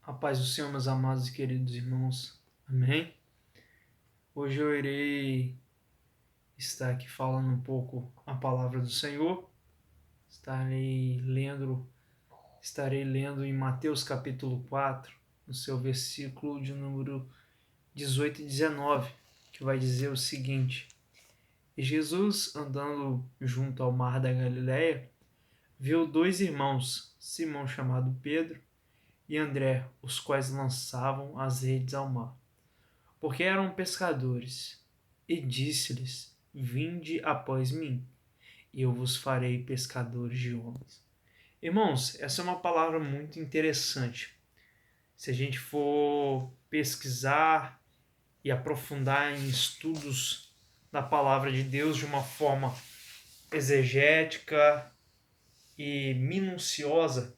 A paz do Senhor, meus amados e queridos irmãos. Amém? Hoje eu irei estar aqui falando um pouco a palavra do Senhor. Estarei lendo em Mateus capítulo 4, no seu versículo de número 18 e 19, que vai dizer o seguinte: E Jesus, andando junto ao mar da Galileia, viu dois irmãos, Simão chamado Pedro e André, os quais lançavam as redes ao mar, porque eram pescadores. E disse-lhes: Vinde após mim, e eu vos farei pescadores de homens. Irmãos, essa é uma palavra muito interessante. Se a gente for pesquisar e aprofundar em estudos da palavra de Deus de uma forma exegética e minuciosa,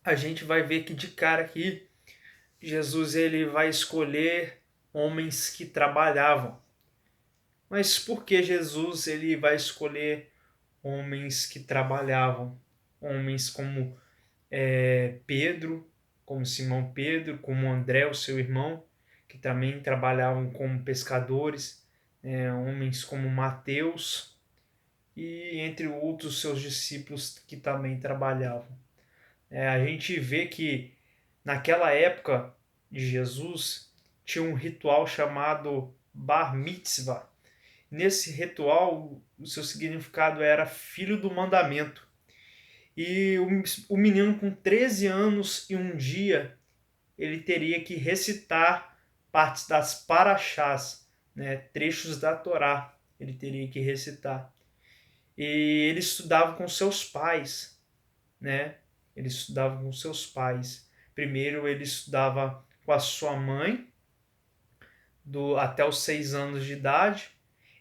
a gente vai ver que de cara aqui Jesus ele vai escolher homens que trabalhavam. Mas por que Jesus ele vai escolher homens que trabalhavam? Homens como Pedro, como Simão Pedro, como André, o seu irmão, que também trabalhavam como pescadores, homens como Mateus e entre outros seus discípulos que também trabalhavam. A gente vê que naquela época de Jesus tinha um ritual chamado Bar Mitzvah. Nesse ritual, o seu significado era filho do mandamento. E o menino com 13 anos e um dia, ele teria que recitar partes das paraxás, né, trechos da Torá, ele teria que recitar. E ele estudava com seus pais, né? Ele estudava com seus pais. Primeiro ele estudava com a sua mãe, até os 6 anos de idade,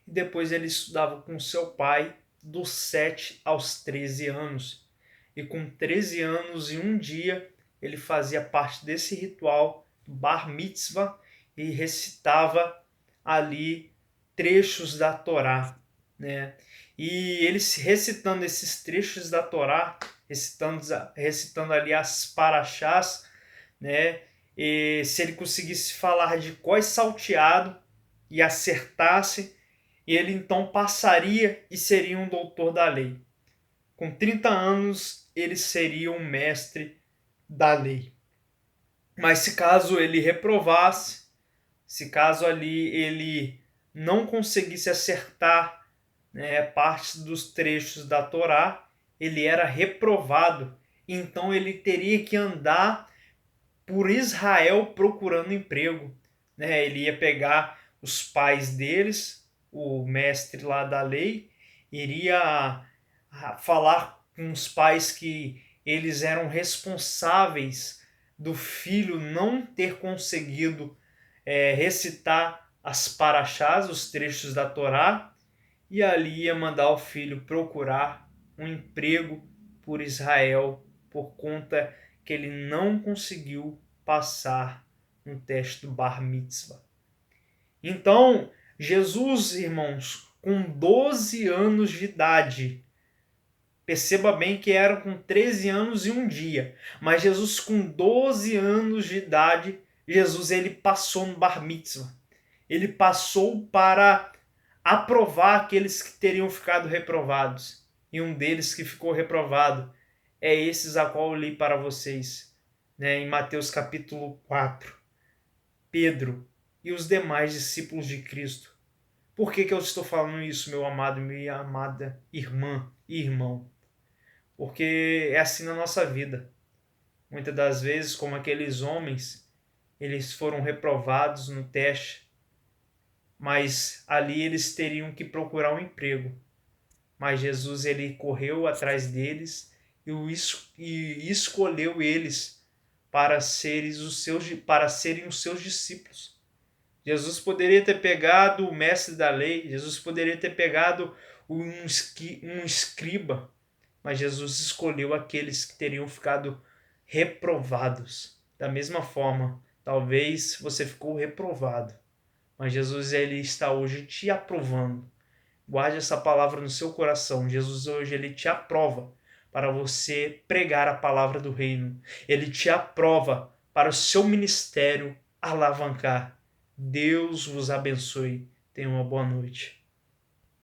e depois ele estudava com seu pai dos 7 aos 13 anos. E com 13 anos e um dia, ele fazia parte desse ritual do Bar Mitzvah e recitava ali trechos da Torá, né? E ele recitando esses trechos da Torá, recitando ali as paraxás, né? E se ele conseguisse falar de cós salteado e acertasse, ele então passaria e seria um doutor da lei. Com 30 anos, ele seria um mestre da lei. Mas se caso ele reprovasse, se caso ali ele não conseguisse acertar, né, parte dos trechos da Torá, ele era reprovado. Então ele teria que andar por Israel procurando emprego, né? Ele ia pegar os pais deles, o mestre lá da lei, iria falar com os pais que eles eram responsáveis do filho não ter conseguido recitar as paraxás, os trechos da Torá, e ali ia mandar o filho procurar um emprego por Israel por conta que ele não conseguiu passar no teste do Bar Mitzvah. Então, Jesus, irmãos, com 12 anos de idade, perceba bem que era com 13 anos e um dia, mas Jesus com 12 anos de idade, Jesus ele passou no Bar Mitzvah. Ele passou para aprovar aqueles que teriam ficado reprovados. E um deles que ficou reprovado é esses a qual eu li para vocês, né, em Mateus capítulo 4. Pedro e os demais discípulos de Cristo. Por que eu estou falando isso, meu amado e minha amada irmã e irmão? Porque é assim na nossa vida. Muitas das vezes, como aqueles homens, eles foram reprovados no teste, mas ali eles teriam que procurar um emprego. Mas Jesus ele correu atrás deles e escolheu eles para serem os seus discípulos. Jesus poderia ter pegado o mestre da lei, Jesus poderia ter pegado um escriba, mas Jesus escolheu aqueles que teriam ficado reprovados. Da mesma forma, talvez você ficou reprovado, mas Jesus ele está hoje te aprovando. Guarde essa palavra no seu coração. Jesus hoje ele te aprova para você pregar a palavra do reino. Ele te aprova para o seu ministério alavancar. Deus vos abençoe. Tenha uma boa noite.